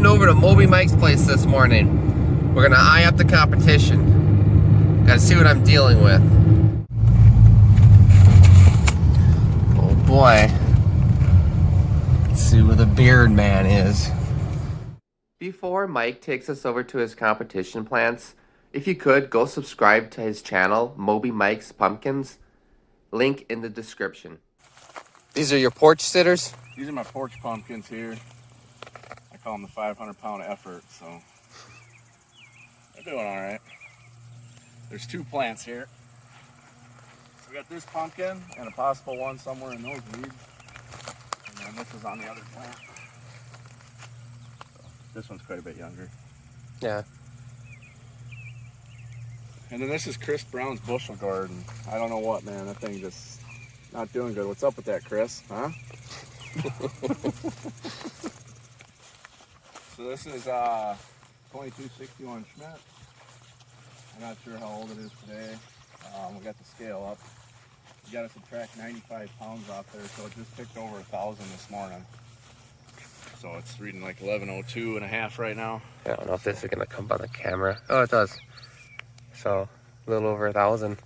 heading over to Moby Mike's place this morning. We're gonna eye up the competition. Gotta see what I'm dealing with. Oh boy. Let's see where the beard man is. Before Mike takes us over to his competition plants, if you could, go subscribe to his channel, Moby Mike's Pumpkins. Link in the description. These are your porch sitters? These are my porch pumpkins here. I call them the 500-pound effort, so they're doing all right. There's 2 plants here. So we got this pumpkin and a possible one somewhere in those weeds. And then this is on the other plant. So this one's quite a bit younger. Yeah. And then this is Chris Brown's bushel gourd. I don't know what, man. That thing just not doing good. What's up with that, Chris? Huh? So this is 2261 Schmidt. I'm not sure how old it is today. We got the scale up. We got to subtract 95 pounds off there, so it just picked over 1,000 this morning. So it's reading like 1102 and a half right now. I don't know if this is gonna come by the camera. Oh, it does. So a little over 1,000.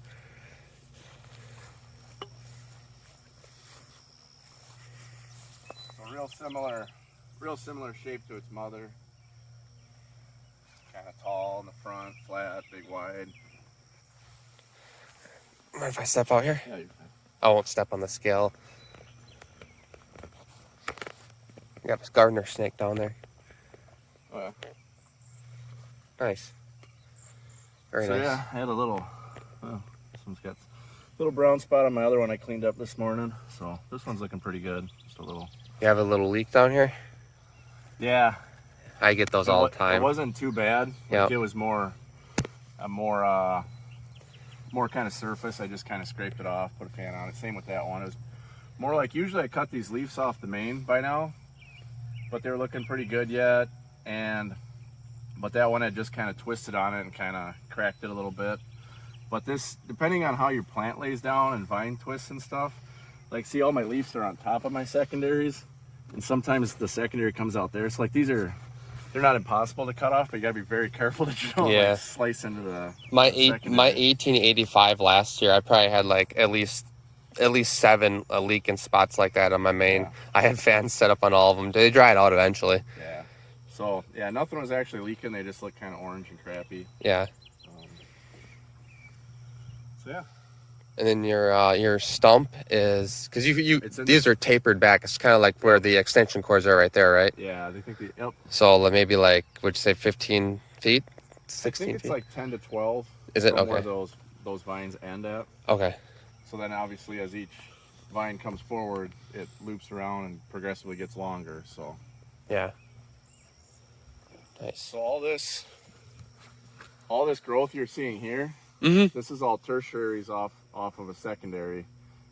So real similar shape to its mother. Kind of tall in the front, flat, big, wide. Mind if I step out here? Yeah, you're fine. I won't step on the scale. I got this gardener snake down there. Oh, yeah. Nice. Very So nice. yeah, I had a little, well, this one's got a little brown spot on my other one I cleaned up this morning. So this one's looking pretty good. Just a little. You have a little leak down here? Yeah. I get those all the time. It wasn't too bad. Yeah. Like it was more kind of surface. I just kind of scraped it off, put a fan on it. Same with that one. It was more like, usually I cut these leaves off the main by now, but they were looking pretty good yet. But that one had just kind of twisted on it and kind of cracked it a little bit. But this, depending on how your plant lays down and vine twists and stuff, like see all my leaves are on top of my secondaries, and sometimes the secondary comes out there. It's like they're not impossible to cut off, but you gotta be very careful that you don't like slice into the my 1885 last year, I probably had like at least 7 leaking spots like that on my main. Yeah. I had fans set up on all of them. They dried out eventually. Yeah. So yeah, nothing was actually leaking. They just looked kind of orange and crappy. Yeah. So yeah. And then your stump is, because these are tapered back. It's kind of like where the extension cords are right there, right? Yeah, they think yep. So maybe like, would you say 15 feet? 16 I think it's feet? like 10 to 12. Is it? Okay. Where those vines end at. Okay. So then obviously as each vine comes forward, it loops around and progressively gets longer. So. Yeah. Nice. So all this growth you're seeing here, this is all tertiaries off of a secondary,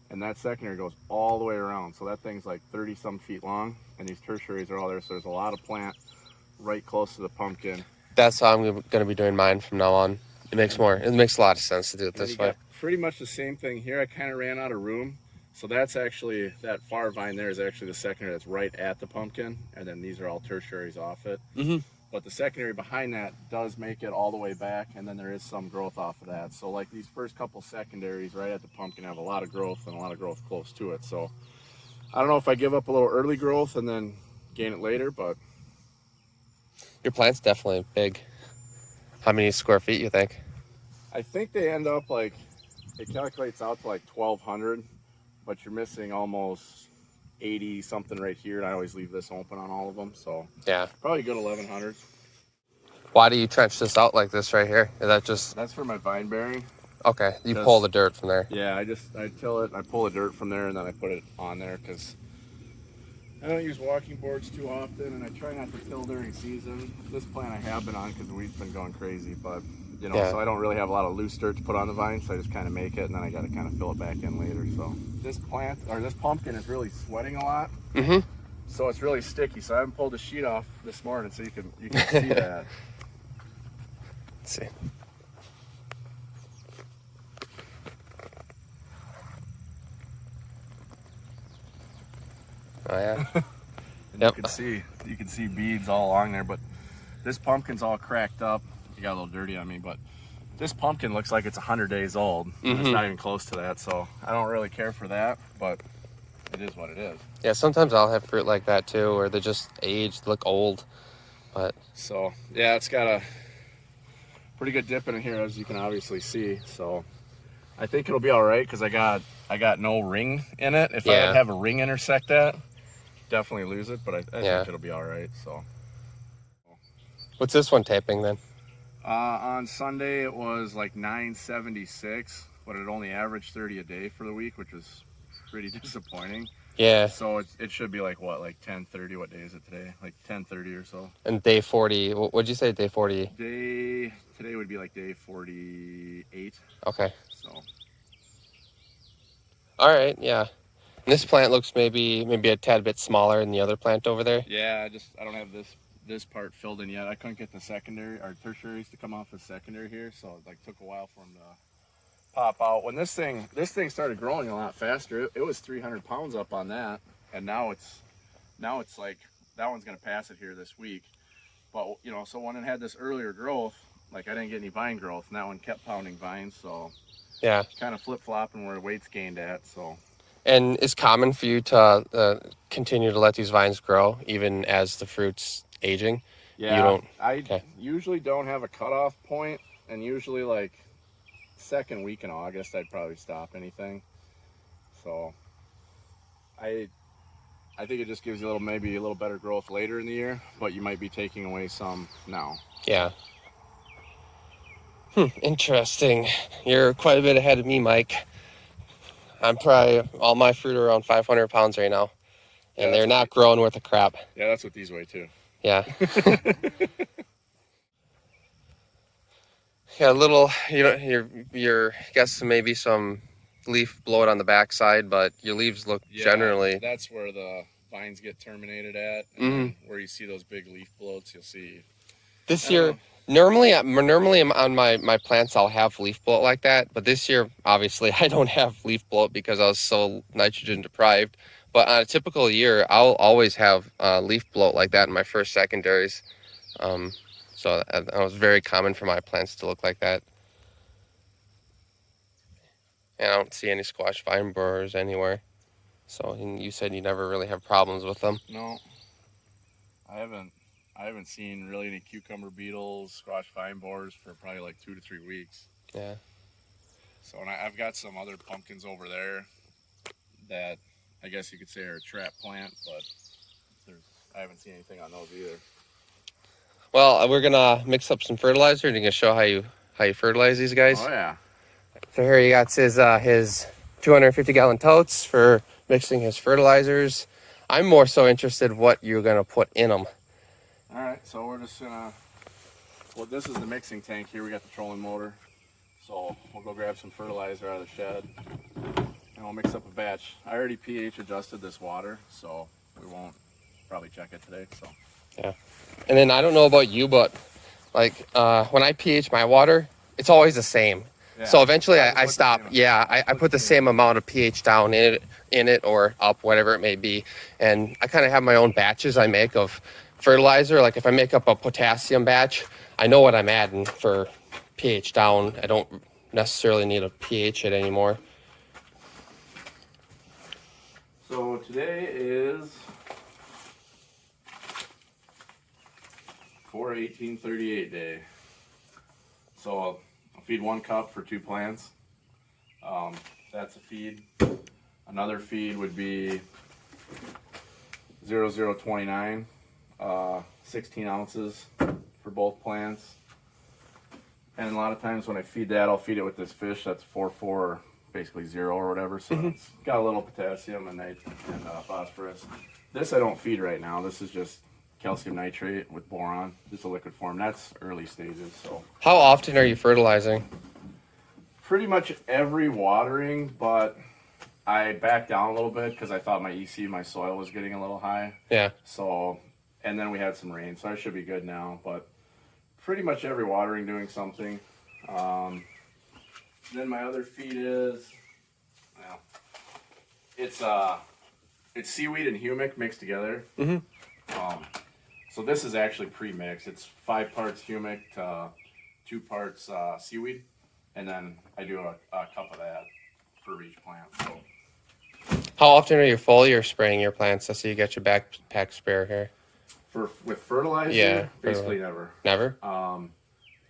and that secondary goes all the way around. So that thing's like 30 some feet long, and these tertiaries are all there. So there's a lot of plant right close to the pumpkin. That's how I'm going to be doing mine from now on. It makes a lot of sense to do it this way. Pretty much the same thing here. I kind of ran out of room. So that's actually, that far vine there is actually the secondary that's right at the pumpkin, and then these are all tertiaries off it. But the secondary behind that does make it all the way back, and then there is some growth off of that. So like these first couple secondaries right at the pumpkin have a lot of growth and a lot of growth close to it. So I don't know if I give up a little early growth and then gain it later, but. Your plant's definitely big. How many square feet you think? I think they end up like, it calculates out to like 1,200, but you're missing almost 80 something right here, and I always leave this open on all of them, so yeah, probably a good 1,100. Why do you trench this out like this right here? Is that just... That's for my vine bearing. Okay, you pull the dirt from there. Yeah, I till it, I pull the dirt from there, and then I put it on there because I don't use walking boards too often, and I try not to till during season. This plant I have been on because the weed's been going crazy, but you know, so I don't really have a lot of loose dirt to put on the vine, so I just kind of make it, and then I got to kind of fill it back in later. So this plant, or this pumpkin, is really sweating a lot, so it's really sticky. So I haven't pulled the sheet off this morning, so you can see that. Let's see. Oh yeah. You can see you can see beads all along there, but this pumpkin's all cracked up. It got a little dirty on me, but this pumpkin looks like it's 100 days old. And it's not even close to that, so I don't really care for that, but it is what it is. Yeah, sometimes I'll have fruit like that too, where they're just aged, look old. But so yeah, it's got a pretty good dip in it here, as you can obviously see. So I think it'll be all right because I got no ring in it. If I would have a ring intersect that, definitely lose it. But I think it'll be all right. So what's this one taping then? On Sunday it was like 976, but it only averaged 30 a day for the week, which was pretty disappointing. Yeah. So it should be like what, like 10:30? What day is it today? Like 10:30 or so. And day 40. What'd you say? Day 40. Today would be like day 48. Okay. So. All right. Yeah. And this plant looks maybe a tad bit smaller than the other plant over there. Yeah. I don't have this part filled in yet. I couldn't get the secondary or tertiaries to come off the secondary here, so it like took a while for them to pop out. When this thing started growing a lot faster, it was 300 pounds up on that, and now it's like that one's gonna pass it here this week. But you know, so when it had this earlier growth, like I didn't get any vine growth, and that one kept pounding vines, so yeah, kind of flip flopping where weight's gained at. So. And it's common for you to continue to let these vines grow even as the fruit's aging. Yeah, you don't. I usually don't have a cutoff point, and usually like second week in August I'd probably stop anything. So I think it just gives you maybe a little better growth later in the year, but you might be taking away some now. Yeah. Interesting. You're quite a bit ahead of me, Mike. I'm probably, all my fruit are around 500 pounds right now, and they're not growing worth a crap. Yeah, that's what these weigh too. Yeah. Yeah, a little, you're got maybe some leaf bloat on the backside, but your leaves look generally. That's where the vines get terminated at, and where you see those big leaf bloats, you'll see. This year, normally on my plants I'll have leaf bloat like that, but this year obviously I don't have leaf bloat because I was so nitrogen deprived. But on a typical year, I'll always have leaf bloat like that in my first secondaries. So that was very common for my plants to look like that. And I don't see any squash vine borers anywhere. So you said you never really have problems with them. No, I haven't seen really any cucumber beetles, squash vine borers for probably like 2 to 3 weeks. Yeah. So and I've got some other pumpkins over there that I guess you could say are a trap plant, but I haven't seen anything on those either. Well, we're gonna mix up some fertilizer and I'm gonna show how you fertilize these guys. Oh yeah. So here he got his 250-gallon totes for mixing his fertilizers. I'm more so interested what you're gonna put in them. All right, so we're just gonna. Well, this is the mixing tank here. We got the trolling motor, so we'll go grab some fertilizer out of the shed, and we'll mix up a batch. I already pH adjusted this water, so we won't probably check it today. So. Yeah. And then I don't know about you, but like when I pH my water, it's always the same. Yeah. So eventually I stop. Yeah, I put the same amount of pH down in it or up, whatever it may be. And I kind of have my own batches I make of fertilizer. Like if I make up a potassium batch, I know what I'm adding for pH down. I don't necessarily need to pH it anymore. So today is 4/18/38 day. So I'll feed 1 cup for 2 plants. That's a feed. Another feed would be 0029, 16 ounces for both plants. And a lot of times when I feed that, I'll feed it with this fish that's 4,4, basically 0 or whatever. So it's got a little potassium and phosphorus. This I don't feed right now. This is just calcium nitrate with boron, just a liquid form. That's early stages. So how often are you fertilizing? Pretty much every watering, but I backed down a little bit because I thought my EC, my soil was getting a little high. Yeah. So, and then we had some rain, so I should be good now. But pretty much every watering doing something. Then my other feed is, well, it's seaweed and humic mixed together. So this is actually pre-mixed. It's 5 parts humic to 2 parts seaweed, and then I do a cup of that for each plant. So How often are you foliar spraying your plants? So you get your backpack sprayer here. with fertilizer, Yeah, basically never. Never?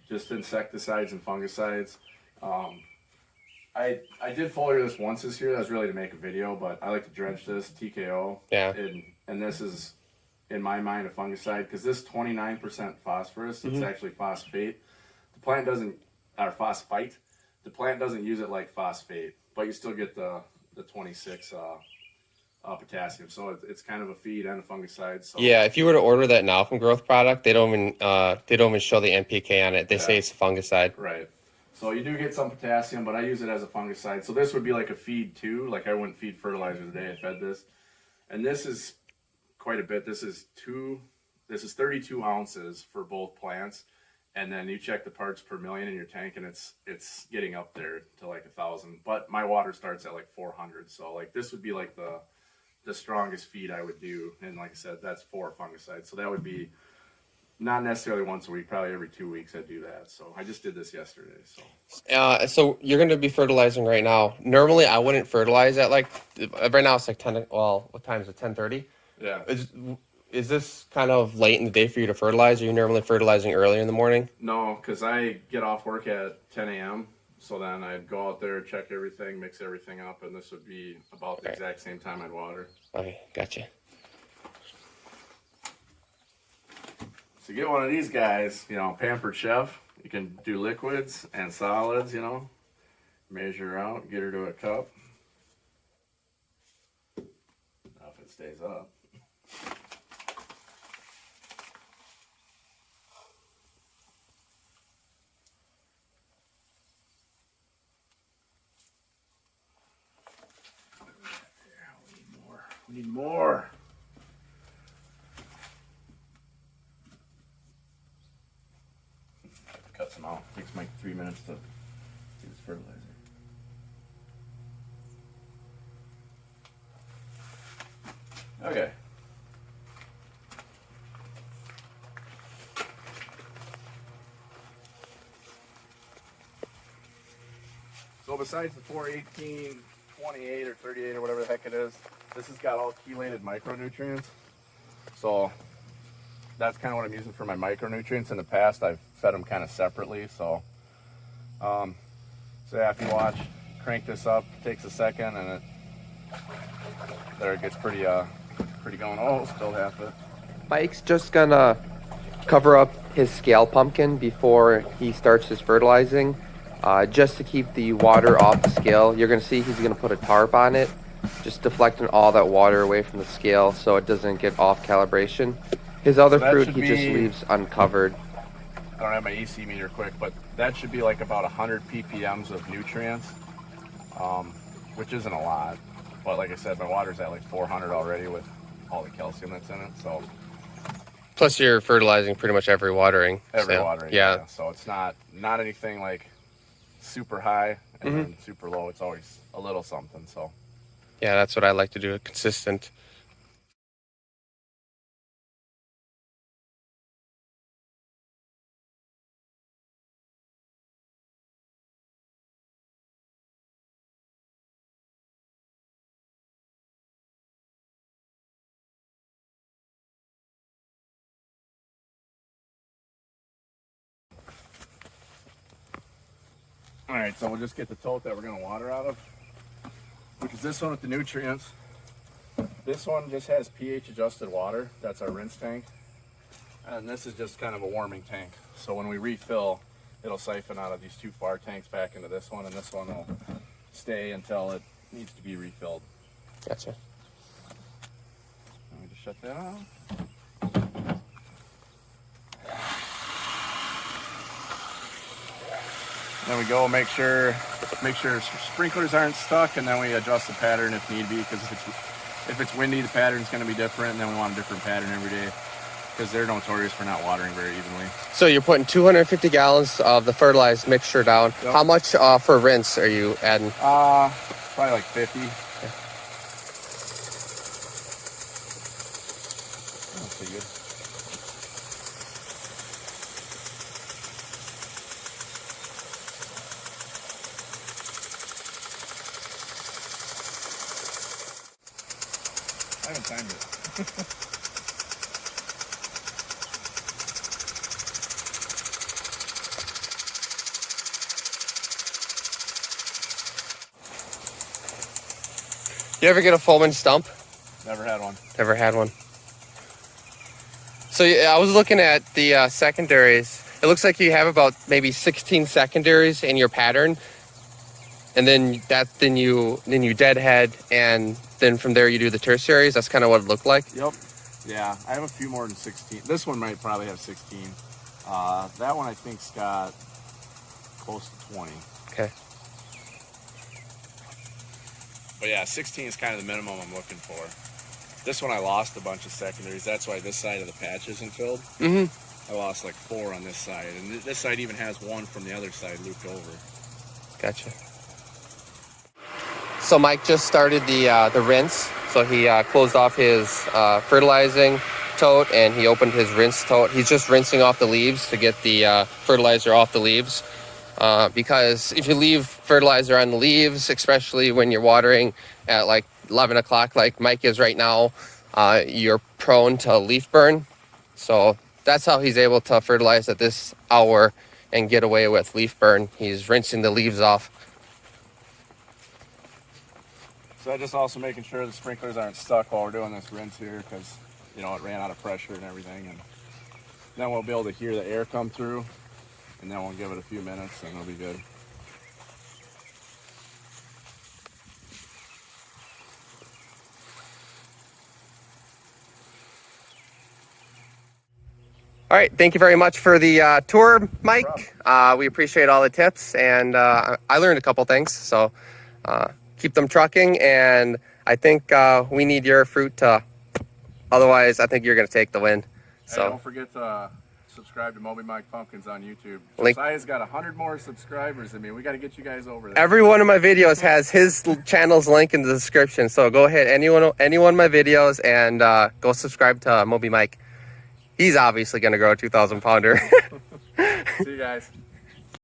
Just insecticides and fungicides. I did foliar this once this year. That was really to make a video, but I like to drench this TKO. Yeah. And this is, in my mind, a fungicide because this 29% phosphorus. It's actually phosphate. The plant doesn't, or phosphite. The plant doesn't use it like phosphate, but you still get the 26 potassium. So it's kind of a feed and a fungicide. So Yeah, if you were to order that now from Growth Product, they don't even show the NPK on it. They say it's a fungicide. Right. So you do get some potassium, but I use it as a fungicide. So this would be like a feed too. Like I wouldn't feed fertilizer the day I fed this. And this is quite a bit. This is 32 ounces for both plants. And then you check the parts per million in your tank, and it's getting up there to like 1,000. But my water starts at like 400. So like this would be like the strongest feed I would do. And like I said, that's 4 fungicides. So that would be not necessarily once a week, probably every 2 weeks I do that. So I just did this yesterday. So you're going to be fertilizing right now. Normally, I wouldn't fertilize at like right now. It's like 10. Well, what time is it? 10:30. Yeah. Is this kind of late in the day for you to fertilize? Are you normally fertilizing early in the morning? No, because I get off work at 10 a.m. So then I'd go out there, check everything, mix everything up, and this would be about the exact same time I'd water. Okay, gotcha. So get one of these guys, Pampered Chef. You can do liquids and solids, measure out, get her to a cup. Now if it stays up. We need more. Cut some out. Takes Mike 3 minutes to do this fertilizer. Okay. So besides the 418, 28 or 38 or whatever the heck it is, this has got all chelated micronutrients. So that's kind of what I'm using for my micronutrients. In the past, I've fed them kind of separately. So yeah, if you watch, crank this up, takes a second, and it gets pretty going. Oh, still half it. Mike's just gonna cover up his scale pumpkin before he starts his fertilizing, just to keep the water off the scale. You're gonna see he's gonna put a tarp on it, just deflecting all that water away from the scale so it doesn't get off calibration. His other fruit he just leaves uncovered. I don't have my EC meter quick, but that should be like about 100 ppms of nutrients, which isn't a lot. But like I said, my water's at like 400 already with all the calcium that's in it. So Plus, you're fertilizing pretty much every watering. Watering, yeah. So it's not anything like super high and then super low. It's always a little something. So yeah, that's what I like to do. Consistent. all right, so we'll just get the tote that we're going to water out of, which is this one with the nutrients. This one just has pH adjusted water. That's our rinse tank. And this is just kind of a warming tank. So when we refill, it'll siphon out of these 2 far tanks back into this one, and this one will stay until it needs to be refilled. Gotcha. Let me just shut that off. Then we go make sure sprinklers aren't stuck, and then we adjust the pattern if need be, because if it's windy, the pattern's going to be different, and then we want a different pattern every day because they're notorious for not watering very evenly. So you're putting 250 gallons of the fertilized mixture down. Yep. How much for rinse are you adding? Probably like 50. Okay. That's pretty good. I haven't timed it. You ever get a Fullman stump? Never had one. Never had one. So I was looking at the secondaries. It looks like you have about maybe 16 secondaries in your pattern, and then you deadhead, and then from there you do the tertiaries. That's kind of what it looked like. Yep. Yeah, I have a few more than 16. This one might probably have 16. That one I think's got close to 20. Okay. But yeah, 16 is kind of the minimum I'm looking for. This one I lost a bunch of secondaries. That's why this side of the patch isn't filled. I lost like 4 on this side, and this side even has 1 from the other side looped over. Gotcha. So Mike just started the rinse. So he closed off his fertilizing tote, and he opened his rinse tote. He's just rinsing off the leaves to get the fertilizer off the leaves. Because if you leave fertilizer on the leaves, especially when you're watering at like 11 o'clock like Mike is right now, you're prone to leaf burn. So that's how he's able to fertilize at this hour and get away with leaf burn. He's rinsing the leaves off. So I'm just also making sure the sprinklers aren't stuck while we're doing this rinse here, because you know it ran out of pressure and everything, and then we'll be able to hear the air come through, and then we'll give it a few minutes and it'll be good. All right, thank you very much for the tour, Mike. We appreciate all the tips, and I learned a couple things, so keep them trucking, and I think we need your fruit to, otherwise I think you're going to take the win. So Hey, don't forget to subscribe to Moby Mike Pumpkins on YouTube. Link. Josiah's got 100 more subscribers than me. We got to get you guys over there. Every one of my videos has his channel's link in the description, so go ahead, any one of my videos, and go subscribe to Moby Mike. He's obviously going to grow a 2,000 pounder. See you guys.